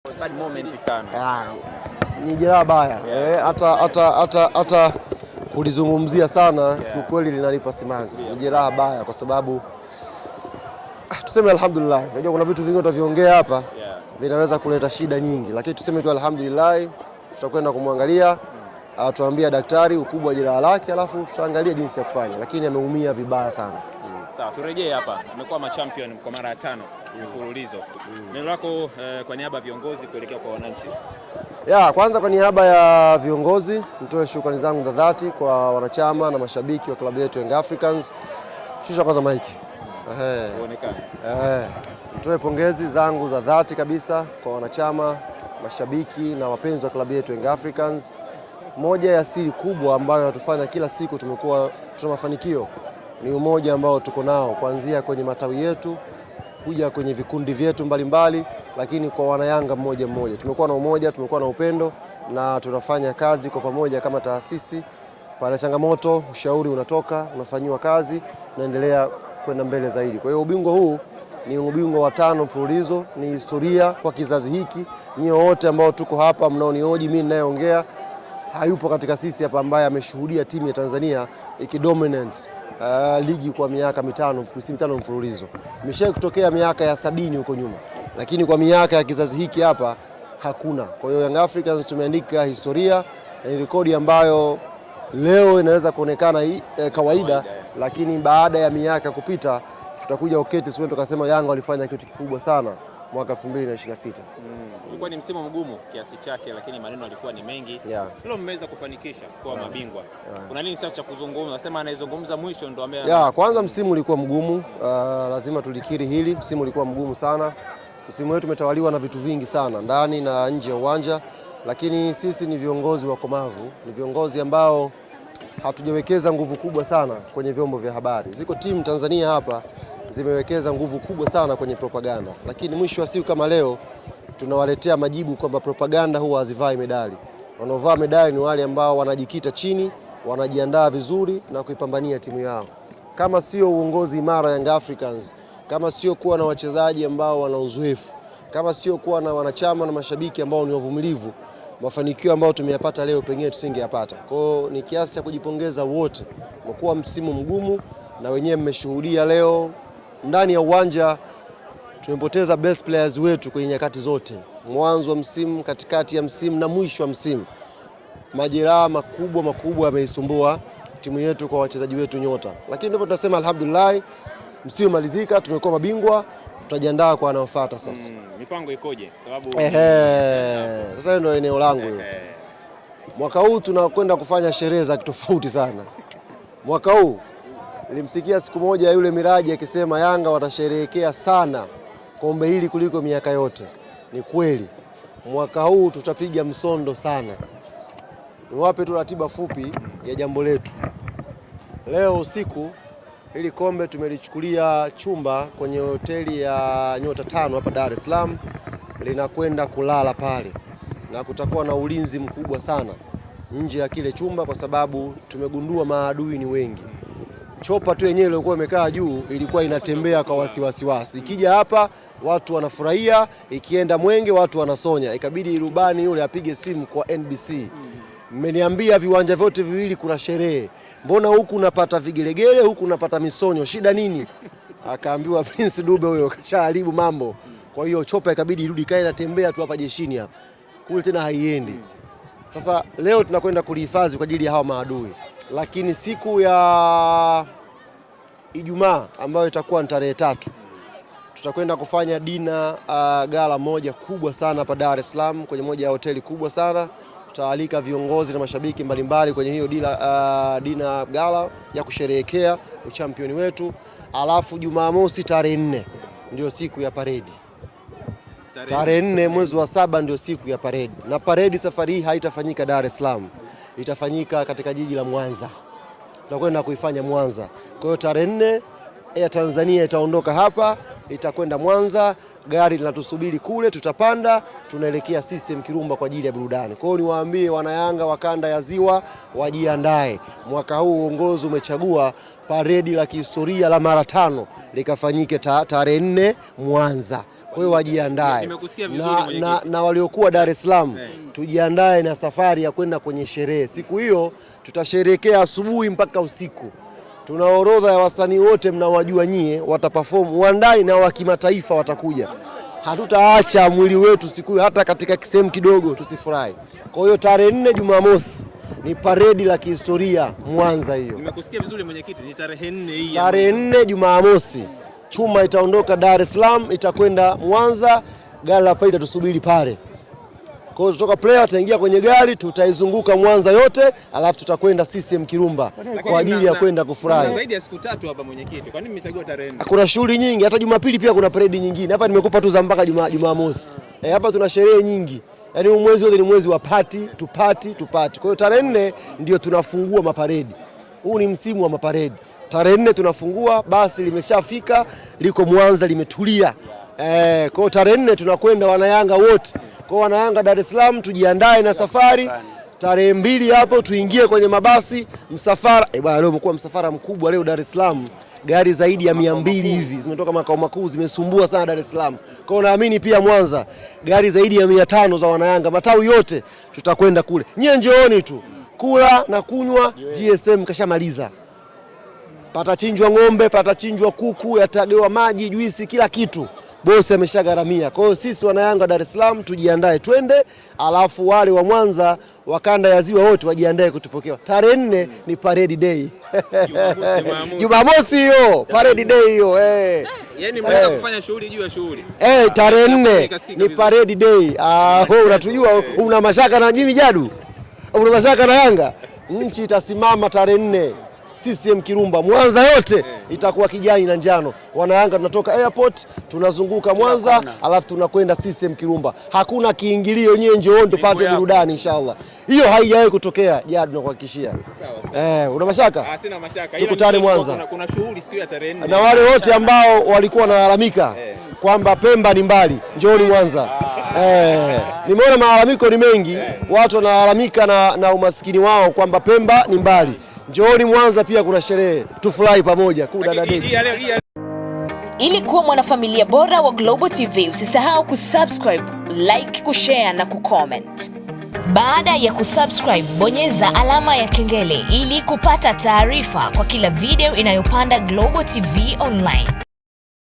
Bad moment sana. Ni jeraha baya. Hata kulizungumzia sana kiukweli linalipa simanzi. Ni jeraha baya kwa sababu tuseme alhamdulillah. Unajua kuna vitu vingi tutaviongea hapa vinaweza kuleta shida nyingi, lakini tuseme tu alhamdulillah, tutakwenda kumwangalia, tuambia daktari ukubwa wa jeraha lake, alafu tutaangalia jinsi ya kufanya, lakini ameumia vibaya sana. Sawa, turejee hapa. Umekuwa machampion kwa mara ya 5 mfululizo. Neno lako kwa niaba ya viongozi kuelekea kwa wananchi. Kwanza kwa niaba ya viongozi nitoe shukrani zangu za dhati kwa wanachama na mashabiki wa klabu yetu Young Africans. Shusha kwanza maiki. Nitoe pongezi zangu za dhati kabisa kwa wanachama, mashabiki na wapenzi wa klabu yetu Young Africans. Moja ya siri kubwa ambayo inatufanya kila siku tumekuwa tuna mafanikio ni umoja ambao tuko nao kuanzia kwenye matawi yetu kuja kwenye vikundi vyetu mbalimbali, lakini kwa wanayanga mmoja mmoja tumekuwa na umoja, tumekuwa na upendo na tunafanya kazi kwa pamoja kama taasisi. Pale changamoto, ushauri unatoka, unafanywa kazi, tunaendelea kwenda mbele zaidi. Kwa hiyo ubingwa huu ni ubingwa wa 5 mfululizo, ni historia kwa kizazi hiki. Nyie wote ambao tuko hapa mnaonihoji, mimi ninayeongea hayupo katika sisi hapa ambaye ameshuhudia timu ya Tanzania ikidominate ligi kwa miaka 5 mfululizo. Imeshawahi kutokea miaka ya 70 huko nyuma, lakini kwa miaka ya kizazi hiki hapa hakuna. Kwa hiyo Young Africans tumeandika historia, ni rekodi ambayo leo inaweza kuonekana kawaida, lakini baada ya miaka kupita tutakuja uketi sisi tukasema Yanga walifanya kitu kikubwa sana mwaka 2026. Ulikuwa ni msimu mgumu kiasi chake, lakini maneno yalikuwa ni mengi. Leo mmeweza kufanikisha kuwa mabingwa. Kuna nini sasa cha kuzungumza? Nasema anayezungumza mwisho ndo kwanza msimu ulikuwa mgumu, lazima tulikiri hili. Msimu ulikuwa mgumu sana. Msimu wetu umetawaliwa na vitu vingi sana ndani na nje ya uwanja, lakini sisi ni viongozi wakomavu, ni viongozi ambao hatujawekeza nguvu kubwa sana kwenye vyombo vya habari. Ziko timu Tanzania hapa zimewekeza nguvu kubwa sana kwenye propaganda, lakini mwisho wa siku kama leo tunawaletea majibu kwamba propaganda huwa hazivai medali. Wanaovaa medali ni wale ambao wanajikita chini, wanajiandaa vizuri na kuipambania timu yao. Kama sio uongozi imara Young Africans, kama sio kuwa na wachezaji ambao wana uzoefu, kama sio kuwa na wanachama na mashabiki ambao ni wavumilivu, mafanikio ambayo tumeyapata leo pengine tusingeyapata. Kwa hiyo ni kiasi cha kujipongeza wote. Umekuwa msimu mgumu na wenyewe mmeshuhudia leo ndani ya uwanja tumepoteza best players wetu kwenye nyakati zote. Mwanzo wa msimu, katikati ya msimu na mwisho wa msimu. Majeraha makubwa yameisumbua timu yetu kwa wachezaji wetu nyota. Lakini ndivyo tunasema alhamdulillah, msimu malizika, tumekuwa mabingwa, tutajiandaa kwa anaofuata sasa. Mipango ikoje? Sababu sasa ndio eneo langu hilo. Mwaka huu tunakwenda kufanya sherehe za kitofauti sana. Mwaka huu nilimsikia siku moja yule Miraji akisema Yanga watasherehekea sana kombe hili kuliko miaka yote. Ni kweli. Mwaka huu tutapiga msondo sana. Niwape tu ratiba fupi ya jambo letu. Leo usiku hili kombe tumelichukulia chumba kwenye hoteli ya nyota 5 hapa Dar es Salaam, linakwenda kulala pale na kutakuwa na ulinzi mkubwa sana nje ya kile chumba kwa sababu tumegundua maadui ni wengi. Chopa tu yenyewe ilikuwa imekaa juu ilikuwa inatembea kwa wasiwasi. Ikija hapa watu wanafurahia, ikienda Mwenge watu wanasonya. Ikabidi rubani yule apige simu kwa NBC. Mmeniambia viwanja vyote viwili kuna sherehe. Mbona huku unapata vigelegele, huku unapata misonyo? Shida nini? Akaambiwa Prince Dube huyo kashaharibu mambo. Kwa hiyo chopa ikabidi irudi kae inatembea tu hapa jeshini hapa. Kule tena haiendi. Sasa leo tunakwenda kulihifadhi kwa ajili ya hao maadui. Lakini siku ya Ijumaa ambayo itakuwa ni tarehe 3 tutakwenda kufanya dina gala moja kubwa sana hapa Dar es Salaam kwenye moja ya hoteli kubwa sana. Tutaalika viongozi na mashabiki mbalimbali kwenye hiyo dina gala ya kusherehekea uchampioni wetu. Alafu Jumamosi tarehe 4 ndio siku ya paredi. Tarehe 4 mwezi wa 7 ndio siku ya paredi. Na paredi safari hii haitafanyika Dar es Salaam. Itafanyika katika jiji la Mwanza. Tutakwenda kuifanya Mwanza. Kwa hiyo tarehe 4 Air Tanzania itaondoka hapa, itakwenda Mwanza, gari linatusubiri kule, tutapanda, tunaelekea CCM Kirumba kwa ajili ya burudani. Kwa hiyo niwaambie wanayanga wa kanda ya Ziwa wajiandae. Mwaka huu uongozi umechagua paredi la kihistoria la mara 5 likafanyike tarehe 4 Mwanza. Kwa hiyo wajiandae na waliokuwa Dar es Salaam tujiandae na safari ya kwenda kwenye sherehe. Siku hiyo tutasherehekea asubuhi mpaka usiku. Tuna orodha ya wasanii wote mnawajua nyie wataperform, wandai na wa kimataifa watakuja. Hatutaacha mwili wetu siku hiyo hata katika sehemu kidogo tusifurahi. Kwa hiyo tarehe 4 Jumamosi ni paredi la kihistoria Mwanza hiyo. Nimekusikia vizuri mwenyekiti, ni tarehe 4 hii. Tarehe 4 Jumamosi. Chuma itaondoka Dar es Salaam itakwenda Mwanza, gari la paida tusubiri pale. Kwa hiyo tutoka player tutaingia kwenye gari, tutaizunguka Mwanza yote, alafu tutakwenda CCM Kirumba kwa ajili ya kwenda kufurahi. Zaidi ya siku 3 hapa mwenyekiti. Kwa nini mmechagua tarehe 4? Kuna shughuli nyingi, hata Jumapili pia kuna parade nyingine. Hapa nimekupa tu za mpaka Jumamosi. Hapa tuna sherehe nyingi. Yaani mwezi wote ni mwezi wa party. Kwa hiyo tarehe 4 ndio tunafungua maparedi. Huu ni msimu wa maparedi. Tarehe 4 tunafungua, basi limeshafika, liko Mwanza limetulia. Kwa hiyo tarehe 4 tunakwenda wanayanga wote. Kwa wanayanga Dar es Salaam tujiandae na safari. Tarehe 2 hapo tuingie kwenye mabasi, msafara. Bwana leo umekuwa msafara mkubwa leo Dar es Salaam. Gari zaidi ya 200 hivi zimetoka makao makuu, zimesumbua sana Dar es Salaam. Kwa hiyo naamini pia Mwanza gari zaidi ya 500 za wanayanga, matawi yote tutakwenda kule. Nyie njooni tu. Kula na kunywa, GSM kashamaliza. Patachinjwa ng'ombe, patachinjwa kuku, yatagewa maji, juisi, kila kitu. Bosi ameshagaramia. Kwa hiyo sisi wanayanga Dar es Salaam tujiandae twende, alafu wale wa Mwanza wa kanda ya Ziwa wote wajiandae kutupokea. Tarehe 4 ni parade day. Jumamosi hiyo, parade day hiyo. Yaani mnaweza kufanya shughuli juu ya shughuli. Tarehe 4 ni parade day. Wewe unatujua, una mashaka na mimi Jadu? Una mashaka na Yanga? Nchi itasimama tarehe 4. CCM Kirumba Mwanza yote itakuwa kijani na njano. Wanayanga tunatoka airport tunazunguka Mwanza alafu tunakwenda CCM Kirumba. Hakuna kiingilio, nyewe njooni tupate burudani inshallah. Hiyo haijawahi kutokea, Jadu nakuhakikishia. Una mashaka? Sina mashaka. Tukutane Mwanza. Kuna shughuli siku ya tarehe 4. Na wale wote ambao walikuwa wanalalamika kwamba Pemba ni mbali, njooni Mwanza. Nimeona malalamiko ni mengi, watu wanalalamika na umaskini wao kwamba Pemba ni mbali. Njooni Mwanza pia kuna sherehe, tufurahi pamoja kudadadeki. Ili kuwa mwanafamilia bora wa Global TV, usisahau kusubscribe, like, kushare na kucomment. Baada ya kusubscribe, bonyeza alama ya kengele ili kupata taarifa kwa kila video inayopanda Global TV Online.